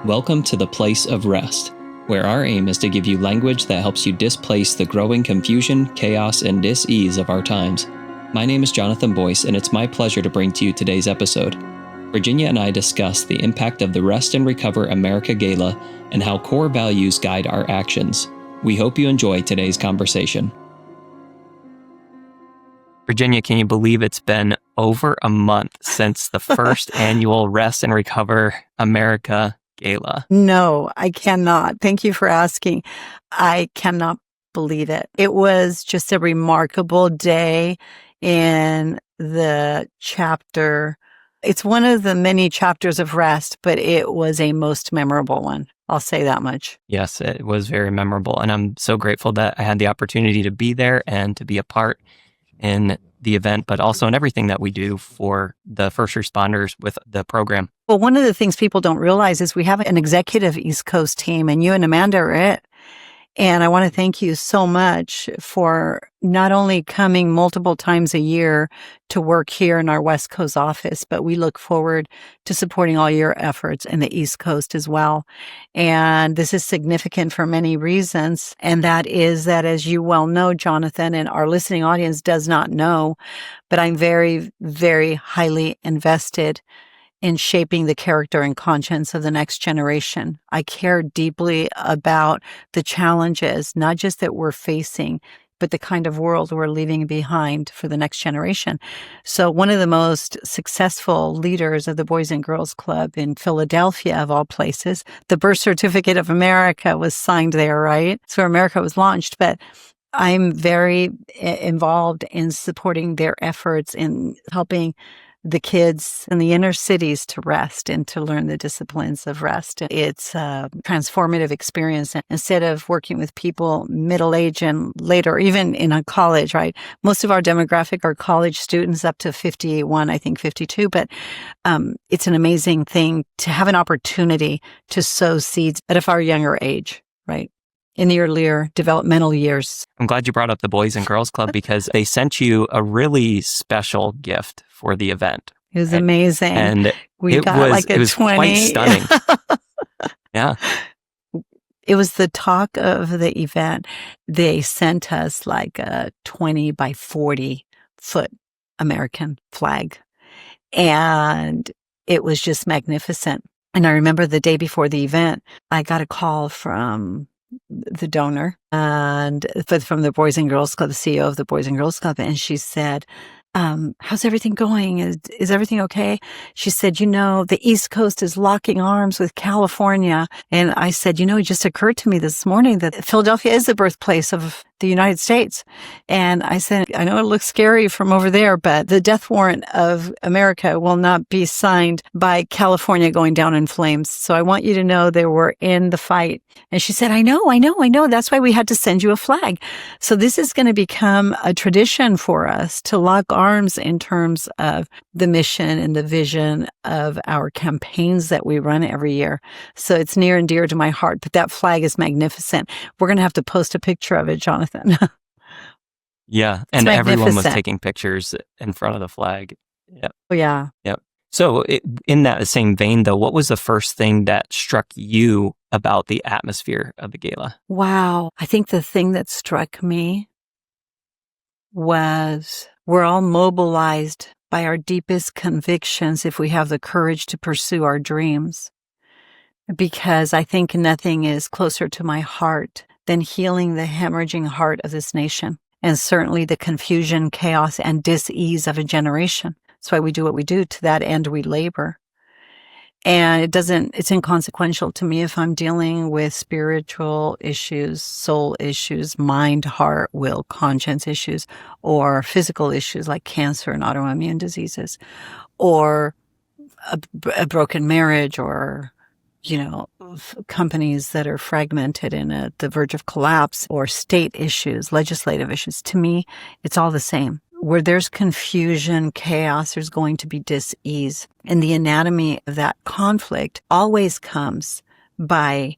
Welcome to the place of rest, where our aim is to give you language that helps you displace the growing confusion, chaos, and dis-ease of our times. My name is Jonathan Boyce, and it's my pleasure to bring to you today's episode. Virginia and I discuss the impact of the R.E.S.T and Recover America Gala and how core values guide our actions. We hope you enjoy today's conversation. Virginia, can you believe it's been over a month since the first annual R.E.S.T and Recover America Gala? No, I cannot. Thank you for asking. I cannot believe it. It was just a remarkable day in the chapter. It's one of the many chapters of R.E.S.T, but it was a most memorable one. I'll say that much. Yes, it was very memorable. And I'm so grateful that I had the opportunity to be there and to be a part in the event, but also in everything that we do for the first responders with the program. Well, one of the things people don't realize is we have an executive East Coast team, and you and Amanda are it. And I want to thank you so much for not only coming multiple times a year to work here in our West Coast office, but we look forward to supporting all your efforts in the East Coast as well. And this is significant for many reasons. And that is that, as you well know, Jonathan, and our listening audience does not know, but I'm very, very highly invested in shaping the character and conscience of the next generation. I care deeply about the challenges, not just that we're facing, but the kind of world we're leaving behind for the next generation. So one of the most successful leaders of the Boys and Girls Club in Philadelphia, of all places, the birth certificate of America was signed there, right? So America was launched, but I'm very involved in supporting their efforts in helping the kids in the inner cities to rest and to learn the disciplines of rest. It's a transformative experience. Instead of working with people middle age and later, even in a college, right? Most of our demographic are college students up to 51, I think 52. But it's an amazing thing to have an opportunity to sow seeds at a far younger age, right? In the earlier developmental years. I'm glad you brought up the Boys and Girls Club because they sent you a really special gift for the event. It was amazing. And it was quite stunning. Yeah. It was the talk of the event. They sent us like a 20 by 40 foot American flag. And it was just magnificent. And I remember the day before the event, I got a call from the donor and from the Boys and Girls Club, the CEO of the Boys and Girls Club. And she said, how's everything going? Is everything okay? She said, the East Coast is locking arms with California. And I said, it just occurred to me this morning that Philadelphia is the birthplace of the United States. And I said, I know it looks scary from over there, but the death warrant of America will not be signed by California going down in flames. So I want you to know that we're in the fight. And she said, I know. That's why we had to send you a flag. So this is going to become a tradition for us to lock arms in terms of the mission and the vision of our campaigns that we run every year. So it's near and dear to my heart, but that flag is magnificent. We're going to have to post a picture of it, Jonathan. Yeah. And everyone was taking pictures in front of the flag. Yep. Oh, yeah. Yep. So in that same vein, though, what was the first thing that struck you about the atmosphere of the gala? Wow. I think the thing that struck me was we're all mobilized by our deepest convictions if we have the courage to pursue our dreams. Because I think nothing is closer to my heart than healing the hemorrhaging heart of this nation, and certainly the confusion, chaos, and dis-ease of a generation. That's why we do what we do. To that end, we labor. And it's inconsequential to me if I'm dealing with spiritual issues, soul issues, mind, heart, will, conscience issues, or physical issues like cancer and autoimmune diseases, or a broken marriage, or companies that are fragmented and at the verge of collapse, or state issues, legislative issues. To me, it's all the same. Where there's confusion, chaos, there's going to be dis-ease. And the anatomy of that conflict always comes by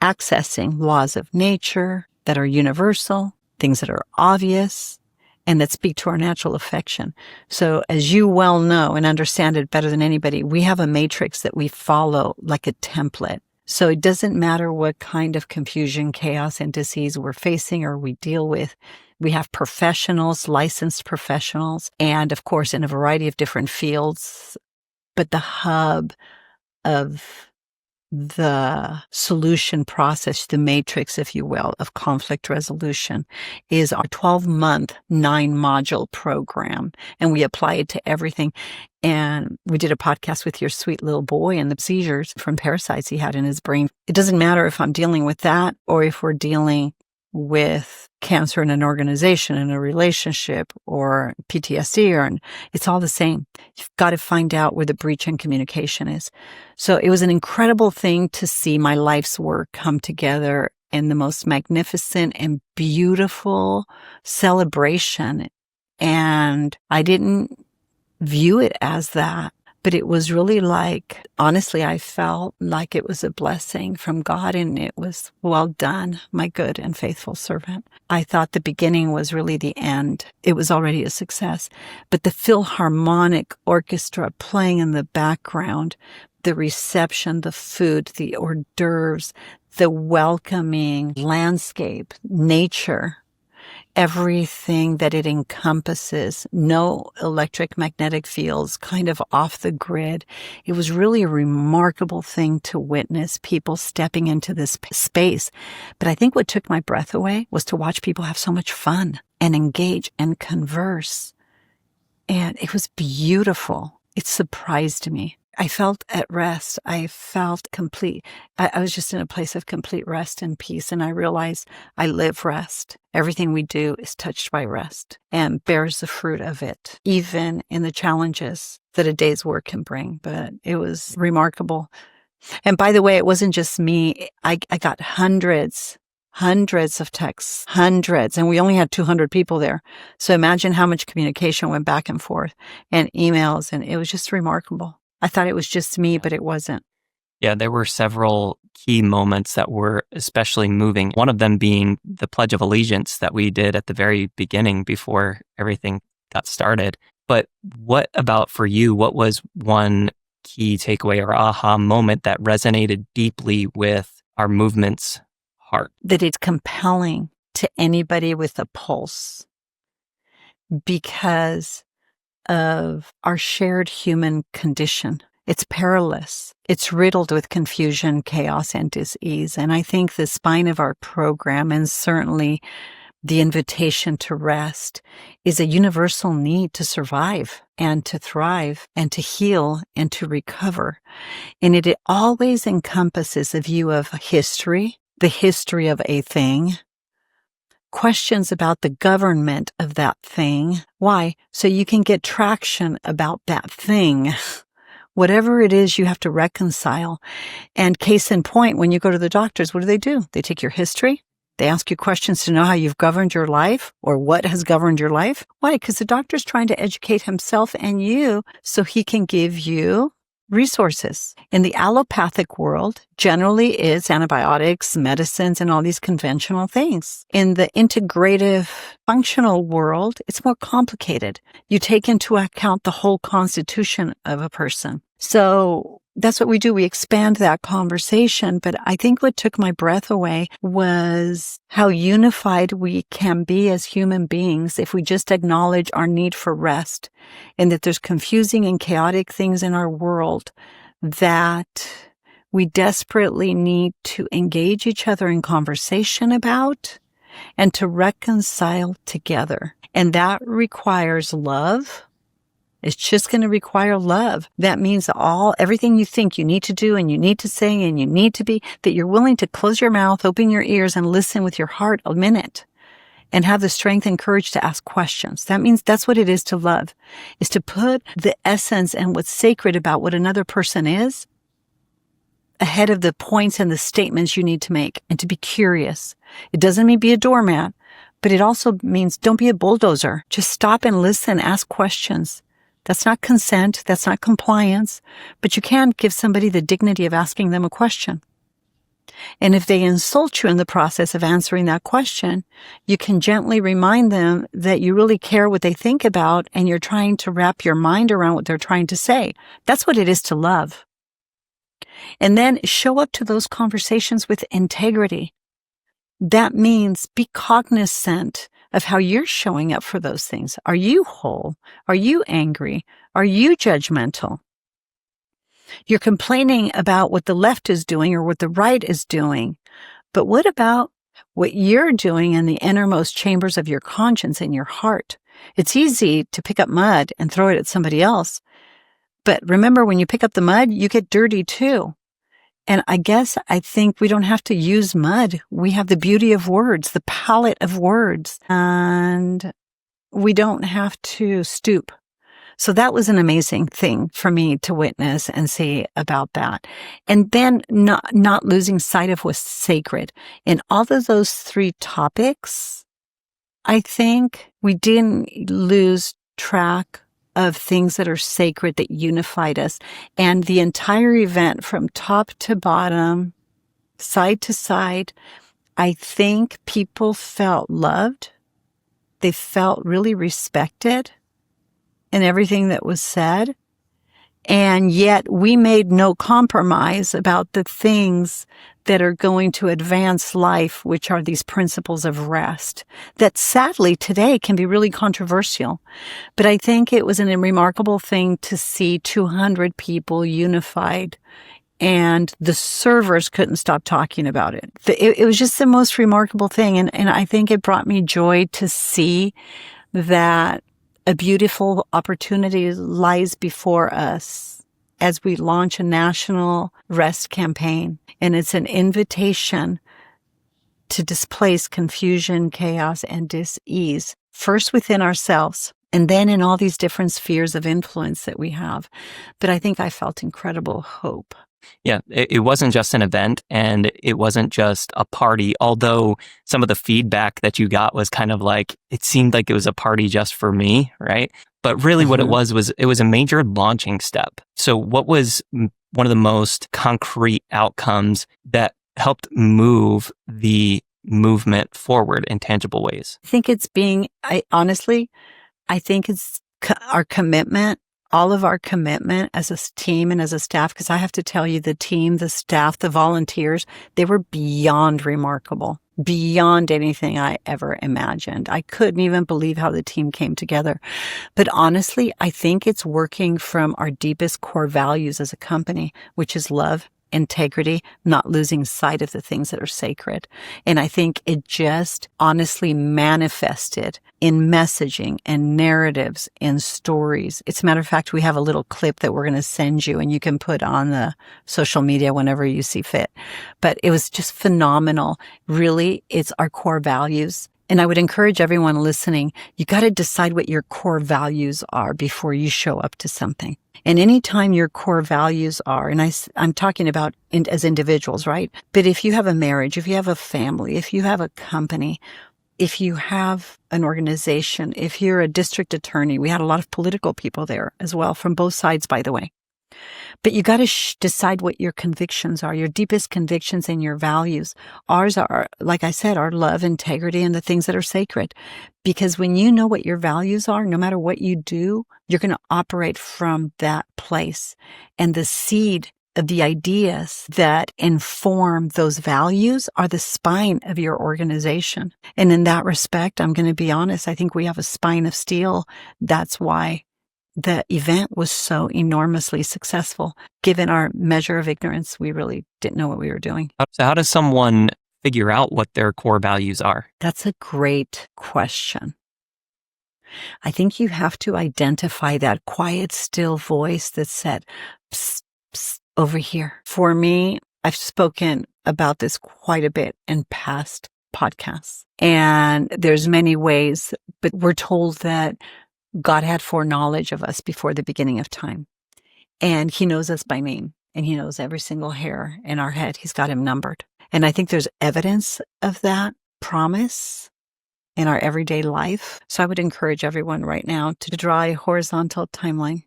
accessing laws of nature that are universal, things that are obvious, and that speak to our natural affection. So as you well know and understand it better than anybody, we have a matrix that we follow like a template. So it doesn't matter what kind of confusion, chaos, and disease we're facing or we deal with. We have professionals, licensed professionals, and of course in a variety of different fields. But the hub of the solution process, the matrix, if you will, of conflict resolution is our 12-month 9-module program. And we apply it to everything. And we did a podcast with your sweet little boy and the seizures from parasites he had in his brain. It doesn't matter if I'm dealing with that or if we're dealing with cancer in an organization, in a relationship, or PTSD, it's all the same. You've got to find out where the breach in communication is. So it was an incredible thing to see my life's work come together in the most magnificent and beautiful celebration. And I didn't view it as that. But it was really like, honestly, I felt like it was a blessing from God, and it was, well done, my good and faithful servant. I thought the beginning was really the end. It was already a success. But the Philharmonic Orchestra playing in the background, the reception, the food, the hors d'oeuvres, the welcoming landscape, nature, everything that it encompasses, no electric magnetic fields, kind of off the grid. It was really a remarkable thing to witness, people stepping into this space. But I think what took my breath away was to watch people have so much fun and engage and converse. And it was beautiful. It surprised me. I felt at rest. I felt complete. I was just in a place of complete rest and peace. And I realized I live rest. Everything we do is touched by rest and bears the fruit of it, even in the challenges that a day's work can bring. But it was remarkable. And by the way, it wasn't just me. I got hundreds of texts, hundreds, and we only had 200 people there. So imagine how much communication went back and forth and emails. And it was just remarkable. I thought it was just me, but it wasn't. Yeah, there were several key moments that were especially moving. One of them being the Pledge of Allegiance that we did at the very beginning before everything got started. But what about for you? What was one key takeaway or aha moment that resonated deeply with our movement's heart? That it's compelling to anybody with a pulse because of our shared human condition. It's perilous. It's riddled with confusion, chaos, and dis-ease. And I think the spine of our program, and certainly the invitation to rest, is a universal need to survive and to thrive and to heal and to recover. And it always encompasses a view of history, the history of a thing, questions about the government of that thing. Why? So you can get traction about that thing. Whatever it is, you have to reconcile. And case in point, when you go to the doctors, what do? They take your history. They ask you questions to know how you've governed your life or what has governed your life. Why? Because the doctor's trying to educate himself and you so he can give you resources. In the allopathic world, generally it's antibiotics, medicines, and all these conventional things. In the integrative functional world, it's more complicated. You take into account the whole constitution of a person. So that's what we do. We expand that conversation. But I think what took my breath away was how unified we can be as human beings if we just acknowledge our need for rest, and that there's confusing and chaotic things in our world that we desperately need to engage each other in conversation about and to reconcile together. And that requires love. It's just going to require love. That means everything you think you need to do and you need to say and you need to be, that you're willing to close your mouth, open your ears, and listen with your heart a minute and have the strength and courage to ask questions. That means that's what it is to love, is to put the essence and what's sacred about what another person is ahead of the points and the statements you need to make, and to be curious. It doesn't mean be a doormat, but it also means don't be a bulldozer. Just stop and listen, ask questions. That's not consent. That's not compliance. But you can give somebody the dignity of asking them a question. And if they insult you in the process of answering that question, you can gently remind them that you really care what they think about and you're trying to wrap your mind around what they're trying to say. That's what it is to love. And then show up to those conversations with integrity. That means be cognizant of how you're showing up for those things. Are you whole? Are you angry? Are you judgmental? You're complaining about what the left is doing or what the right is doing. But what about what you're doing in the innermost chambers of your conscience and your heart? It's easy to pick up mud and throw it at somebody else. But remember, when you pick up the mud, you get dirty too. And I think we don't have to use mud. We have the beauty of words, the palette of words, and we don't have to stoop. So that was an amazing thing for me to witness and see about that. And then not losing sight of what's sacred. In all of those three topics, I think we didn't lose track of things that are sacred that unified us. And the entire event from top to bottom, side to side, I think people felt loved. They felt really respected in everything that was said. And yet we made no compromise about the things that are going to advance life, which are these principles of rest that sadly today can be really controversial. But I think it was a remarkable thing to see 200 people unified, and the servers couldn't stop talking about it. It was just the most remarkable thing. And I think it brought me joy to see that a beautiful opportunity lies before us as we launch a national R.E.S.T campaign. And it's an invitation to displace confusion, chaos, and dis-ease, first within ourselves, and then in all these different spheres of influence that we have. But I think I felt incredible hope. Yeah, it wasn't just an event and it wasn't just a party, although some of the feedback that you got was kind of like, it seemed like it was a party just for me, right? But really what it was a major launching step. So what was one of the most concrete outcomes that helped move the movement forward in tangible ways? I think it's I think it's our commitment, all of our commitment as a team and as a staff, because I have to tell you, the team, the staff, the volunteers, they were beyond remarkable, beyond anything I ever imagined. I couldn't even believe how the team came together. But honestly, I think it's working from our deepest core values as a company, which is love, integrity, not losing sight of the things that are sacred. And I think it just honestly manifested in messaging and narratives and stories. As a matter of fact, we have a little clip that we're going to send you and you can put on the social media whenever you see fit. But it was just phenomenal. Really, it's our core values. And I would encourage everyone listening, you got to decide what your core values are before you show up to something. And anytime your core values are, and I'm talking about as individuals, right? But if you have a marriage, if you have a family, if you have a company, if you have an organization, if you're a district attorney, we had a lot of political people there as well, from both sides, by the way. But you got to decide what your convictions are, your deepest convictions and your values. Ours are, like I said, our love, integrity, and the things that are sacred. Because when you know what your values are, no matter what you do, you're going to operate from that place. And the seed of the ideas that inform those values are the spine of your organization. And in that respect, I'm going to be honest, I think we have a spine of steel. That's why the event was so enormously successful. Given our measure of ignorance, we really didn't know what we were doing. So how does someone figure out what their core values are? That's a great question. I think you have to identify that quiet, still voice that said, psst, psst, over here. For me, I've spoken about this quite a bit in past podcasts. And there's many ways, but we're told that God had foreknowledge of us before the beginning of time. And he knows us by name. And he knows every single hair in our head. He's got him numbered. And I think there's evidence of that promise in our everyday life. So I would encourage everyone right now to draw a horizontal timeline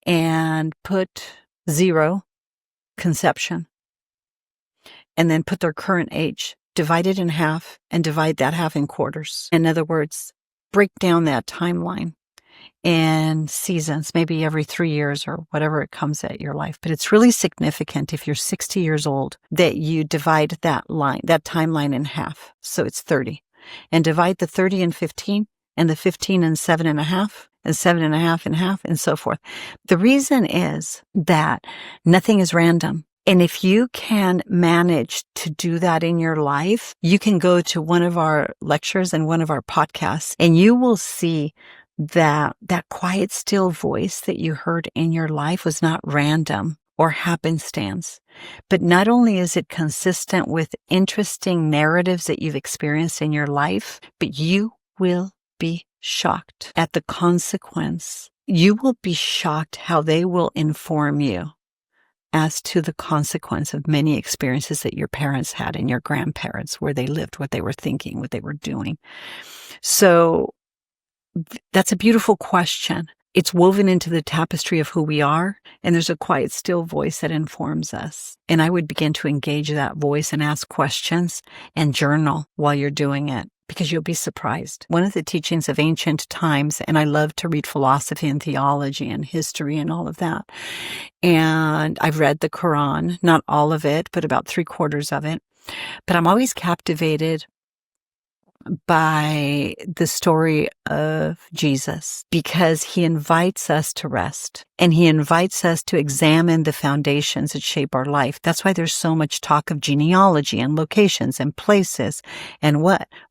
and put 0, conception. and then put their current age, divide it in half, and divide that half in quarters. In other words, break down that timeline in seasons, maybe every 3 years or whatever it comes at your life. But it's really significant if you're 60 years old that you divide that timeline in half. So it's 30. And divide the 30 in 15, and the 15 in 7.5, and 7.5 in half, and so forth. The reason is that nothing is random. And if you can manage to do that in your life, you can go to one of our lectures and one of our podcasts, and you will see that quiet, still voice that you heard in your life was not random or happenstance. But not only is it consistent with interesting narratives that you've experienced in your life, but you will be shocked at the consequence. You will be shocked how they will inform you as to the consequence of many experiences that your parents had and your grandparents, where they lived, what they were thinking, what they were doing. So that's a beautiful question. It's woven into the tapestry of who we are, and there's a quiet, still voice that informs us. And I would begin to engage that voice and ask questions and journal while you're doing it, because you'll be surprised. One of the teachings of ancient times, and I love to read philosophy and theology and history and all of that. And I've read the Quran, not all of it, but about 3/4 of it. But I'm always captivated by the story of Jesus, because he invites us to rest, and he invites us to examine the foundations that shape our life. That's why there's so much talk of genealogy and locations and places and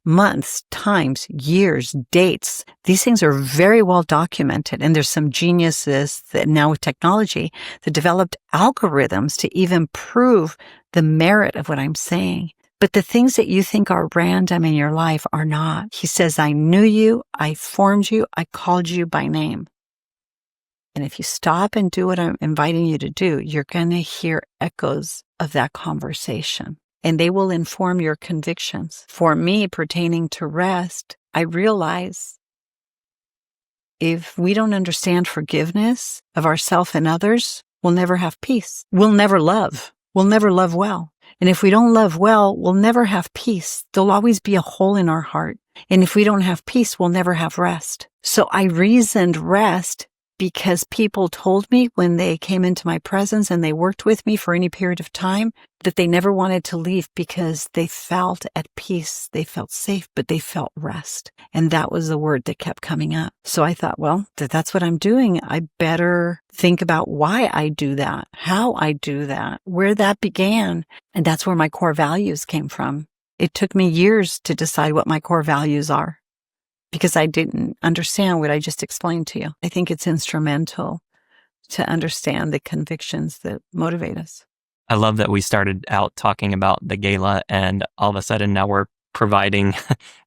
months, times, years, dates. These things are very well documented, and there's some geniuses that now with technology that developed algorithms to even prove the merit of what I'm saying. But the things that you think are random in your life are not. He says, I knew you, I formed you, I called you by name. And if you stop and do what I'm inviting you to do, you're going to hear echoes of that conversation, and they will inform your convictions. For me, pertaining to rest, I realize if we don't understand forgiveness of ourselves and others, we'll never have peace. We'll never love. We'll never love well. And if we don't love well, we'll never have peace. There'll always be a hole in our heart. And if we don't have peace, we'll never have rest. So I reasoned rest because people told me when they came into my presence and they worked with me for any period of time that they never wanted to leave because they felt at peace, they felt safe, but they felt rest. And that was the word that kept coming up. So I thought, well, that's what I'm doing. I better think about why I do that, how I do that, where that began. And that's where my core values came from. It took me years to decide what my core values are, because I didn't understand what I just explained to you. I think it's instrumental to understand the convictions that motivate us. I love that we started out talking about the gala, and all of a sudden now we're providing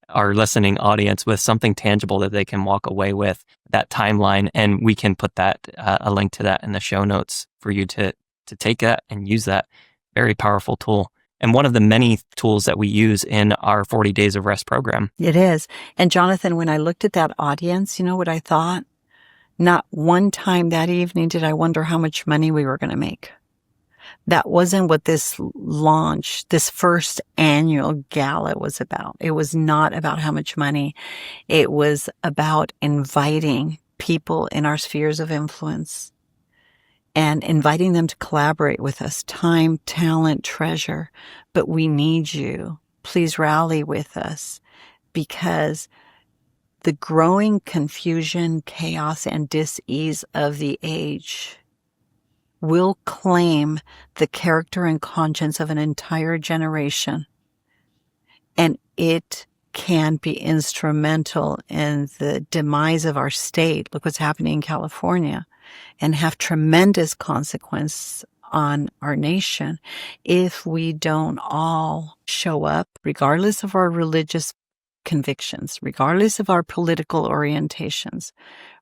our listening audience with something tangible that they can walk away with, that timeline. And we can put that, a link to that in the show notes for you to take that and use that. Very powerful tool. And one of the many tools that we use in our 40 Days of Rest program. It is. And Jonathan, when I looked at that audience, you know what I thought? Not one time that evening did I wonder how much money we were going to make. That wasn't what this first annual gala was about. It was not about how much money. It was about inviting people in our spheres of influence and inviting them to collaborate with us. Time, talent, treasure. But we need you. Please rally with us, because the growing confusion, chaos, and dis-ease of the age will claim the character and conscience of an entire generation. And it can be instrumental in the demise of our state. Look what's happening in California. And have tremendous consequence on our nation if we don't all show up, regardless of our religious convictions, regardless of our political orientations,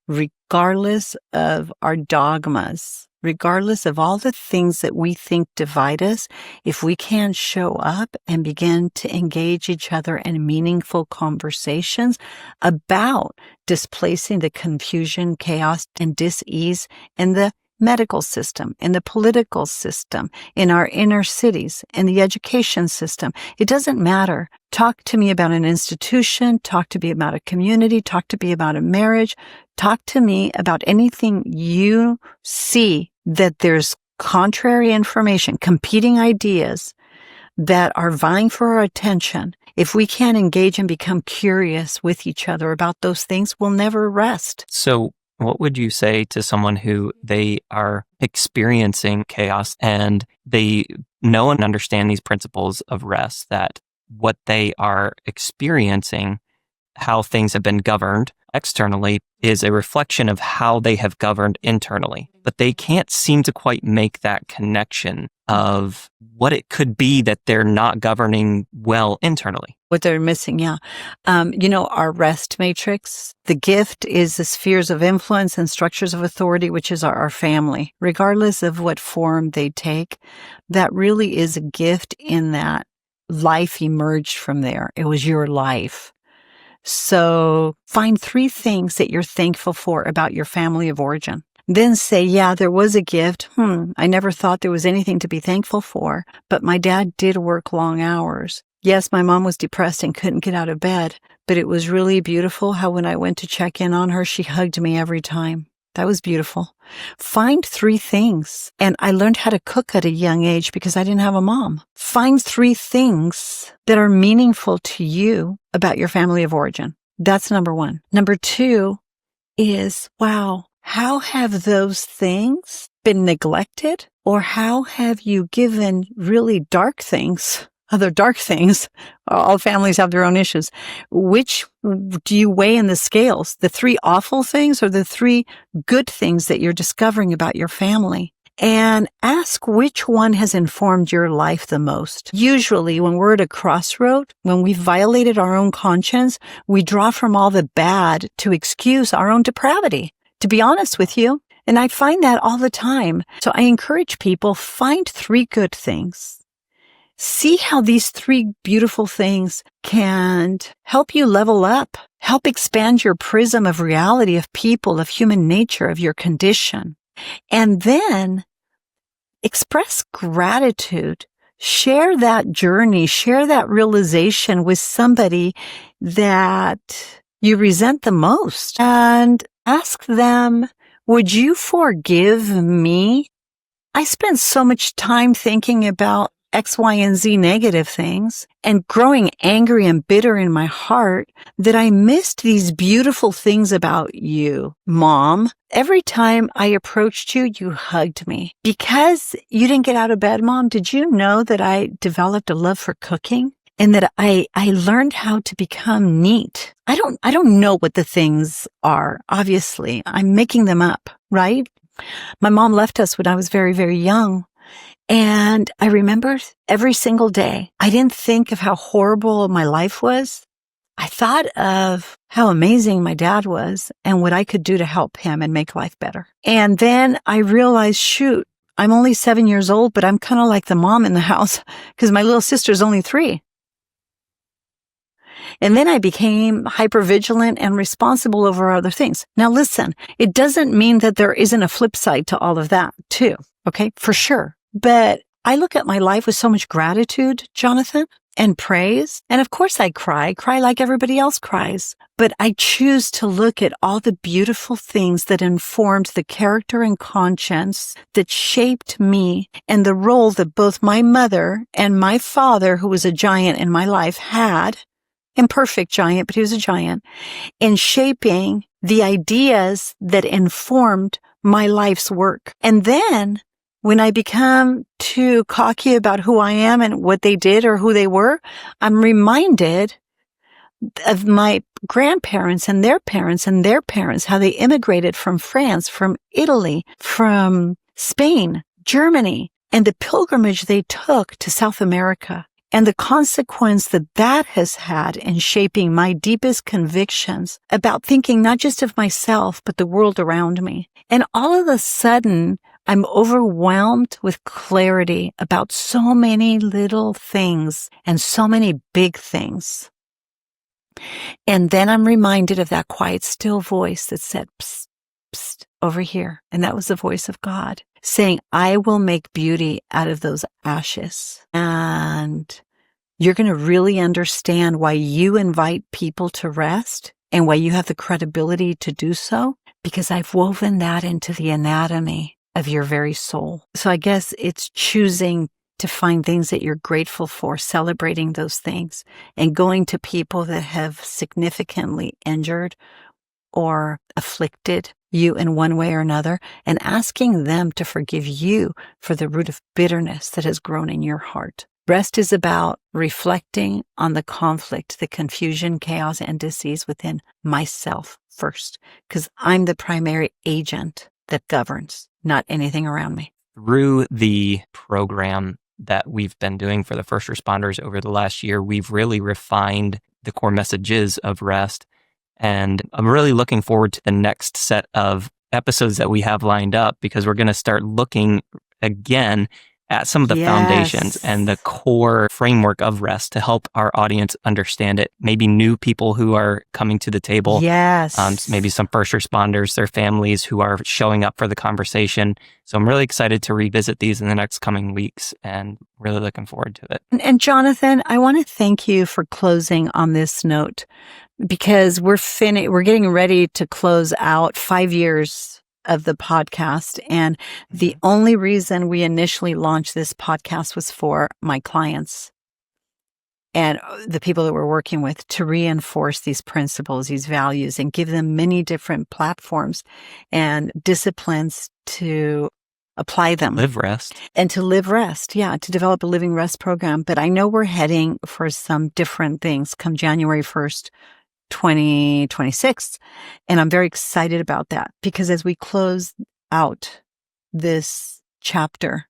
regardless of our dogmas, regardless of all the things that we think divide us. If we can't show up and begin to engage each other in meaningful conversations about displacing the confusion, chaos, and dis-ease and the medical system, in the political system, in our inner cities, in the education system. It doesn't matter. Talk to me about an institution, talk to me about a community, talk to me about a marriage, talk to me about anything you see that there's contrary information, competing ideas that are vying for our attention. If we can't engage and become curious with each other about those things, we'll never rest. So what would you say to someone who they are experiencing chaos and they know and understand these principles of rest, that what they are experiencing, how things have been governed externally, is a reflection of how they have governed internally, but they can't seem to quite make that connection of what it could be that they're not governing well internally? What they're missing, yeah. Our R.E.S.T matrix, the gift is the spheres of influence and structures of authority, which is our family, regardless of what form they take. That really is a gift in that life emerged from there. It was your life. So find 3 things that you're thankful for about your family of origin. Then say, yeah, there was a gift. I never thought there was anything to be thankful for, but my dad did work long hours. Yes, my mom was depressed and couldn't get out of bed, but it was really beautiful how when I went to check in on her, she hugged me every time. That was beautiful. Find 3 things. And I learned how to cook at a young age because I didn't have a mom. Find 3 things that are meaningful to you about your family of origin. That's number 1. Number 2 is, wow, how have those things been neglected? Or how have you given really dark things, other dark things? All families have their own issues. Which do you weigh in the scales? The 3 awful things or the 3 good things that you're discovering about your family? And ask which one has informed your life the most. Usually when we're at a crossroad, when we've violated our own conscience, we draw from all the bad to excuse our own depravity, to be honest with you. And I find that all the time. So I encourage people, find 3 good things. See how these 3 beautiful things can help you level up, help expand your prism of reality, of people, of human nature, of your condition. And then express gratitude. Share that journey, share that realization with somebody that you resent the most. And ask them, would you forgive me? I spent so much time thinking about X, Y, and Z negative things and growing angry and bitter in my heart that I missed these beautiful things about you, Mom. Every time I approached you, you hugged me. Because you didn't get out of bed, Mom, did you know that I developed a love for cooking? And that I learned how to become neat. I don't know what the things are. Obviously, I'm making them up, right? My mom left us when I was very, very young. And I remember every single day, I didn't think of how horrible my life was. I thought of how amazing my dad was and what I could do to help him and make life better. And then I realized, shoot, I'm only 7 years old, but I'm kind of like the mom in the house because my little sister's only 3. And then I became hypervigilant and responsible over other things. Now listen, it doesn't mean that there isn't a flip side to all of that too. Okay, for sure. But I look at my life with so much gratitude, Jonathan, and praise. And of course I cry like everybody else cries. But I choose to look at all the beautiful things that informed the character and conscience that shaped me and the role that both my mother and my father, who was a giant in my life, had. Imperfect giant, but he was a giant, in shaping the ideas that informed my life's work. And then when I become too cocky about who I am and what they did or who they were, I'm reminded of my grandparents and their parents and their parents, how they immigrated from France, from Italy, from Spain, Germany, and the pilgrimage they took to South America. And the consequence that that has had in shaping my deepest convictions about thinking not just of myself, but the world around me. And all of a sudden, I'm overwhelmed with clarity about so many little things and so many big things. And then I'm reminded of that quiet, still voice that said, psst, psst, over here. And that was the voice of God saying, I will make beauty out of those ashes. And you're going to really understand why you invite people to rest and why you have the credibility to do so, because I've woven that into the anatomy of your very soul. So I guess it's choosing to find things that you're grateful for, celebrating those things, and going to people that have significantly injured or afflicted you in one way or another, and asking them to forgive you for the root of bitterness that has grown in your heart. Rest is about reflecting on the conflict, the confusion, chaos, and disease within myself first, because I'm the primary agent that governs, not anything around me. Through the program that we've been doing for the first responders over the last year, we've really refined the core messages of REST. And I'm really looking forward to the next set of episodes that we have lined up, because we're going to start looking again at some of the foundations and the core framework of REST to help our audience understand it. Maybe new people who are coming to the table. Maybe some first responders, their families who are showing up for the conversation. So I'm really excited to revisit these in the next coming weeks and really looking forward to it. And Jonathan, I want to thank you for closing on this note, because we're getting ready to close out 5 years of the podcast. And the only reason we initially launched this podcast was for my clients and the people that we're working with, to reinforce these principles, these values, and give them many different platforms and disciplines to apply them. Live REST. And to live REST. Yeah, to develop a living REST program. But I know we're heading for some different things come January 1st, 2026. And I'm very excited about that, because as we close out this chapter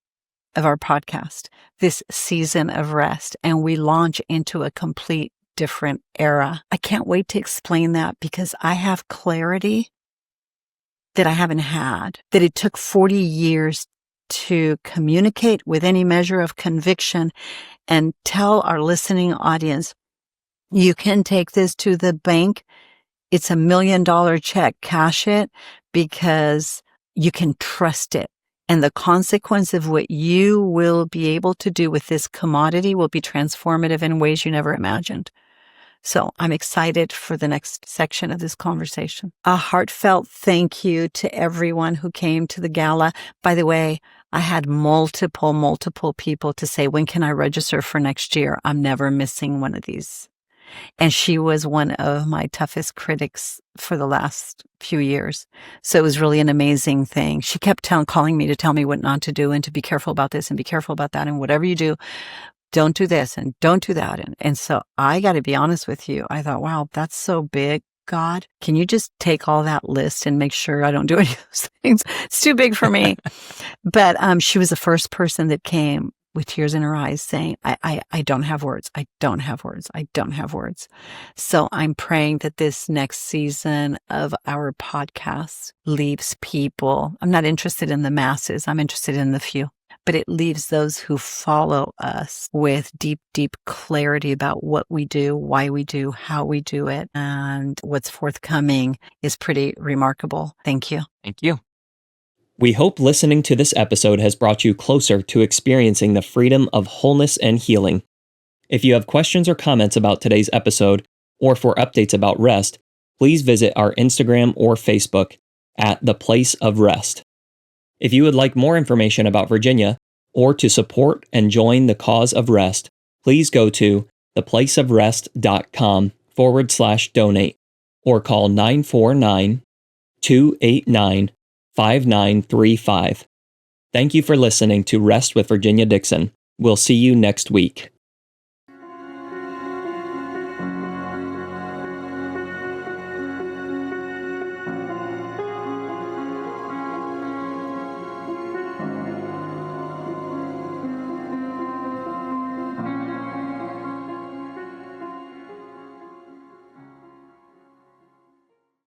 of our podcast, this season of rest, and we launch into a complete different era, I can't wait to explain that, because I have clarity that I haven't had, that it took 40 years to communicate with any measure of conviction and tell our listening audience, you can take this to the bank. It's $1 million check. Cash it, because you can trust it. And the consequence of what you will be able to do with this commodity will be transformative in ways you never imagined. So I'm excited for the next section of this conversation. A heartfelt thank you to everyone who came to the gala. By the way, I had multiple people to say, when can I register for next year? I'm never missing one of these. And she was one of my toughest critics for the last few years. So it was really an amazing thing. She kept calling me to tell me what not to do and to be careful about this and be careful about that. And whatever you do, don't do this and don't do that. And so I got to be honest with you. I thought, wow, that's so big. God, can you just take all that list and make sure I don't do any of those things? It's too big for me. But she was the first person that came with tears in her eyes saying, I don't have words. I don't have words. I don't have words. So I'm praying that this next season of our podcast leaves people. I'm not interested in the masses. I'm interested in the few. But it leaves those who follow us with deep clarity about what we do, why we do, how we do it, and what's forthcoming is pretty remarkable. Thank you. Thank you. We hope listening to this episode has brought you closer to experiencing the freedom of wholeness and healing. If you have questions or comments about today's episode, or for updates about REST, please visit our Instagram or Facebook at The Place of REST. If you would like more information about Virginia, or to support and join the cause of REST, please go to theplaceofrest.com/donate or call 949-289-5935. Thank you for listening to Rest with Virginia Dixon. We'll see you next week.